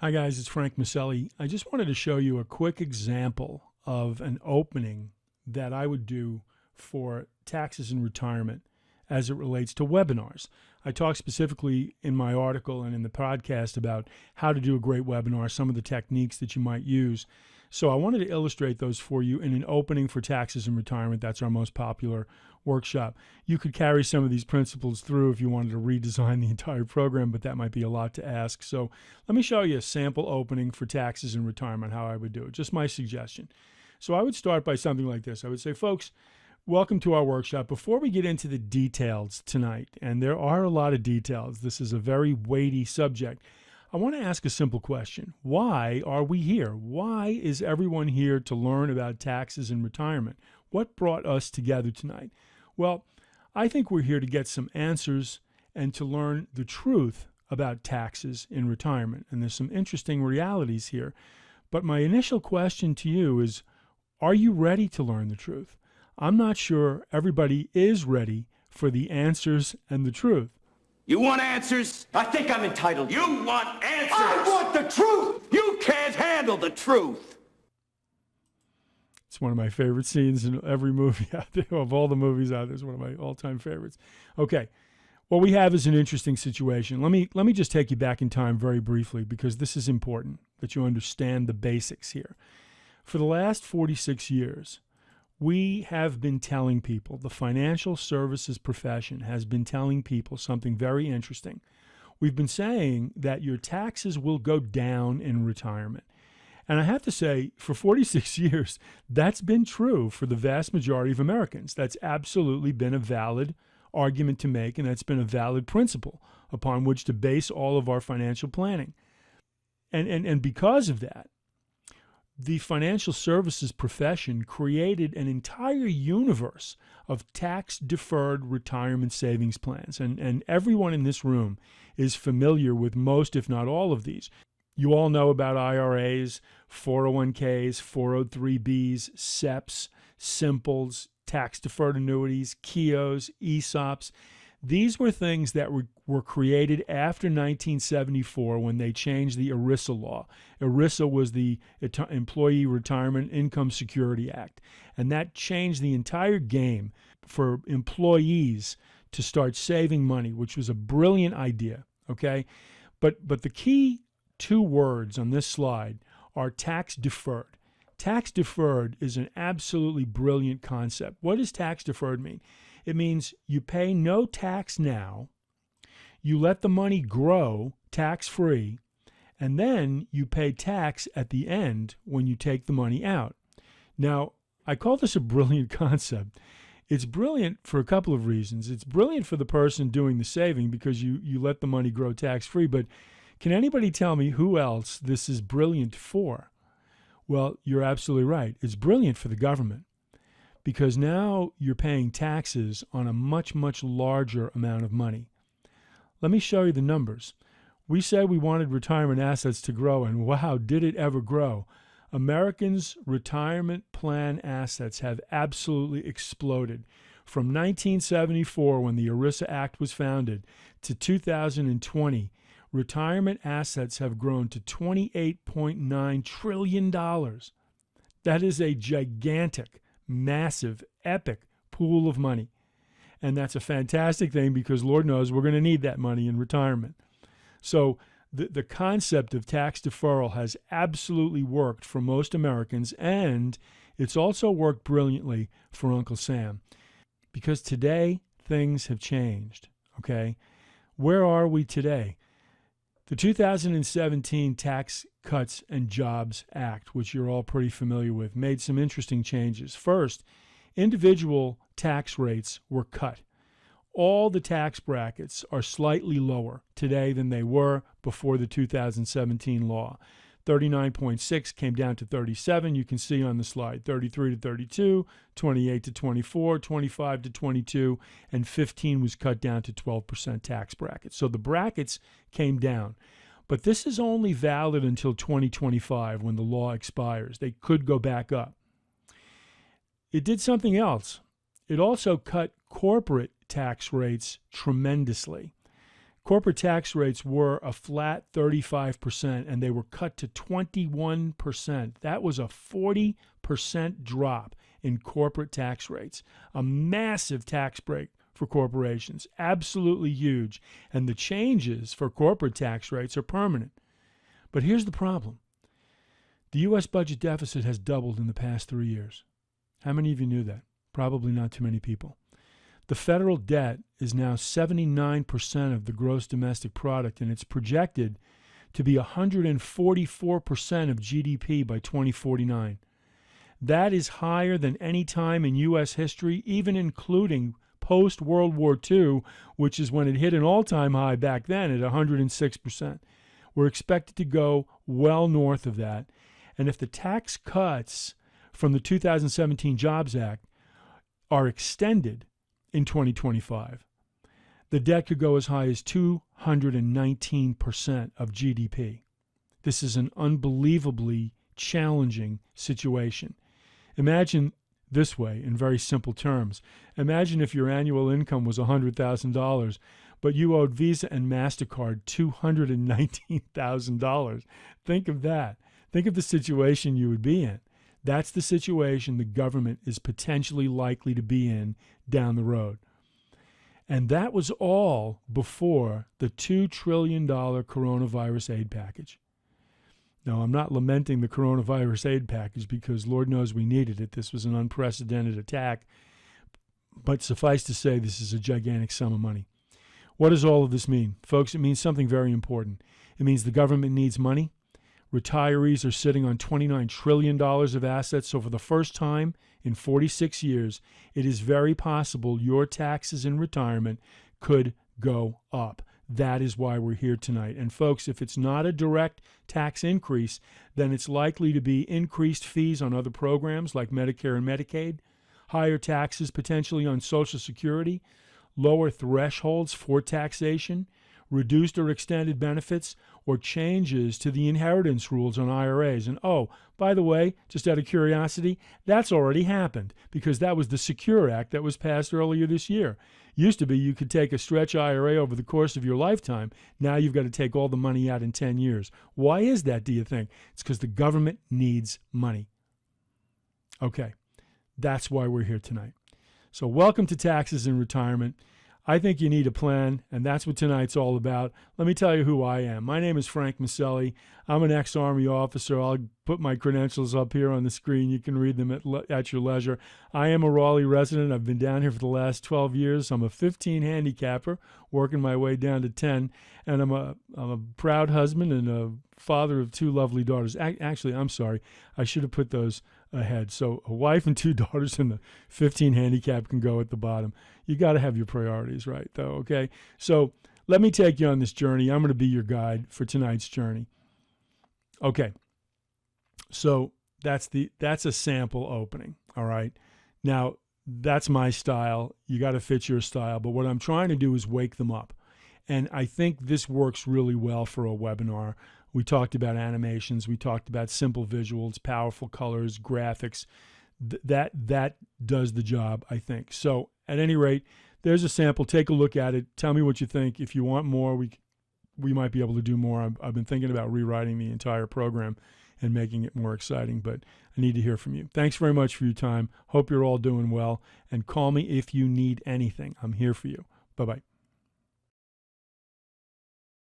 Hi guys, it's Frank Maselli. I just wanted to show you a quick example of an opening that I would do for taxes and retirement as it relates to webinars. I talk specifically in my article and in the podcast about how to do a great webinar, some of the techniques that you might use. So I wanted to illustrate those for you in an opening for taxes and retirement. That's our most popular workshop. You could carry some of these principles through if you wanted to redesign the entire program, but that might be a lot to ask. So let me show you a sample opening for taxes and retirement, how I would do it, just my suggestion. So I would start by something like this. I would say, folks, welcome to our workshop. Before we get into the details tonight, and there are a lot of details, this is a very weighty subject, I want to ask a simple question. Why are we here? Why is everyone here to learn about taxes and retirement? What brought us together tonight? Well, I think we're here to get some answers and to learn the truth about taxes in retirement. And there's some interesting realities here. But my initial question to you is, are you ready to learn the truth? I'm not sure everybody is ready for the answers and the truth. You want answers? I think I'm entitled. You want answers? I want the truth! You can't handle the truth! It's one of my favorite scenes in every movie out there. Of all the movies out there, it's one of my all-time favorites. Okay, what we have is an interesting situation. Let me just take you back in time very briefly, because this is important that you understand the basics here. For the last 46 years, we have been telling people, the financial services profession has been telling people something very interesting. We've been saying that your taxes will go down in retirement. And I have to say, for 46 years, that's been true for the vast majority of Americans. That's absolutely been a valid argument to make, and that's been a valid principle upon which to base all of our financial planning. And because of that, the financial services profession created an entire universe of tax-deferred retirement savings plans. And everyone in this room is familiar with most, if not all, of these. You all know about IRAs, 401ks, 403bs, SEPs, Simples, tax-deferred annuities, KIOs, ESOPs. These were things that were created after 1974 when they changed the ERISA law. ERISA was the Employee Retirement Income Security Act, and that changed the entire game for employees to start saving money, which was a brilliant idea, okay? But the key two words on this slide are tax deferred. Tax deferred is an absolutely brilliant concept. What does tax deferred mean? It means you pay no tax now, you let the money grow tax-free, and then you pay tax at the end when you take the money out. Now, I call this a brilliant concept. It's brilliant for a couple of reasons. It's brilliant for the person doing the saving because you let the money grow tax-free, but can anybody tell me who else this is brilliant for? Well, you're absolutely right. It's brilliant for the government because now you're paying taxes on a much, much larger amount of money. Let me show you the numbers. We said we wanted retirement assets to grow, and wow, did it ever grow. Americans' retirement plan assets have absolutely exploded. From 1974, when the ERISA Act was founded, to 2020, retirement assets have grown to $28.9 trillion. That is a gigantic, massive, epic pool of money. And that's a fantastic thing because Lord knows we're going to need that money in retirement. So the concept of tax deferral has absolutely worked for most Americans, and it's also worked brilliantly for Uncle Sam. Because today, things have changed, okay? Where are we today? The 2017 Tax Cuts and Jobs Act, which you're all pretty familiar with, made some interesting changes. First, individual tax rates were cut. All the tax brackets are slightly lower today than they were before the 2017 law. 39.6 came down to 37, you can see on the slide. 33 to 32, 28 to 24, 25 to 22, and 15 was cut down to 12% tax brackets. So the brackets came down. But this is only valid until 2025 when the law expires. They could go back up. It did something else. It also cut corporate tax rates tremendously. Corporate tax rates were a flat 35%, and they were cut to 21%. That was a 40% drop in corporate tax rates, a massive tax break for corporations, absolutely huge. And the changes for corporate tax rates are permanent. But here's the problem. The U.S. budget deficit has doubled in the past 3 years. How many of you knew that? Probably not too many people. The federal debt is now 79% of the gross domestic product, and it's projected to be 144% of GDP by 2049. That is higher than any time in U.S. history, even including post-World War II, which is when it hit an all-time high back then at 106%. We're expected to go well north of that. And if the tax cuts from the 2017 Jobs Act are extended in 2025, the debt could go as high as 219% of GDP. This is an unbelievably challenging situation. Imagine this way, in very simple terms. Imagine if your annual income was $100,000, but you owed Visa and MasterCard $219,000. Think of that. Think of the situation you would be in. That's the situation the government is potentially likely to be in down the road. And that was all before the $2 trillion coronavirus aid package. Now, I'm not lamenting the coronavirus aid package because Lord knows we needed it. This was an unprecedented attack. But suffice to say, this is a gigantic sum of money. What does all of this mean? Folks, it means something very important. It means the government needs money. Retirees are sitting on $29 trillion of assets. So for the first time in 46 years, it is very possible your taxes in retirement could go up. That is why we're here tonight. And folks, if it's not a direct tax increase, then it's likely to be increased fees on other programs like Medicare and Medicaid, higher taxes potentially on Social Security, lower thresholds for taxation, reduced or extended benefits, or changes to the inheritance rules on IRAs. And oh, by the way, just out of curiosity, that's already happened because that was the Secure Act that was passed earlier this year. Used to be you could take a stretch IRA over the course of your lifetime. Now you've got to take all the money out in 10 years. Why is that, do you think? It's because the government needs money. Okay, that's why we're here tonight. So welcome to Taxes in Retirement. I think you need a plan, and that's what tonight's all about. Let me tell you who I am. My name is Frank Maselli. I'm an ex-Army officer. I'll put my credentials up here on the screen. You can read them at your leisure. I am a Raleigh resident. I've been down here for the last 12 years. I'm a 15 handicapper, working my way down to 10, and I'm a proud husband and a father of 2 lovely daughters. Actually, I'm sorry. I should have put those ahead. So a wife and 2 daughters, and the 15 handicap can go at the bottom. You got to have your priorities right, though, okay? So let me take you on this journey. I'm going to be your guide for tonight's journey. Okay, so that's a sample opening, all right? Now, that's my style. You got to fit your style. But what I'm trying to do is wake them up. And I think this works really well for a webinar. We talked about animations. We talked about simple visuals, powerful colors, graphics. That does the job, I think. So at any rate, there's a sample. Take a look at it. Tell me what you think. If you want more, we might be able to do more. I've been thinking about rewriting the entire program and making it more exciting, but I need to hear from you. Thanks very much for your time. Hope you're all doing well, and call me if you need anything. I'm here for you. Bye-bye.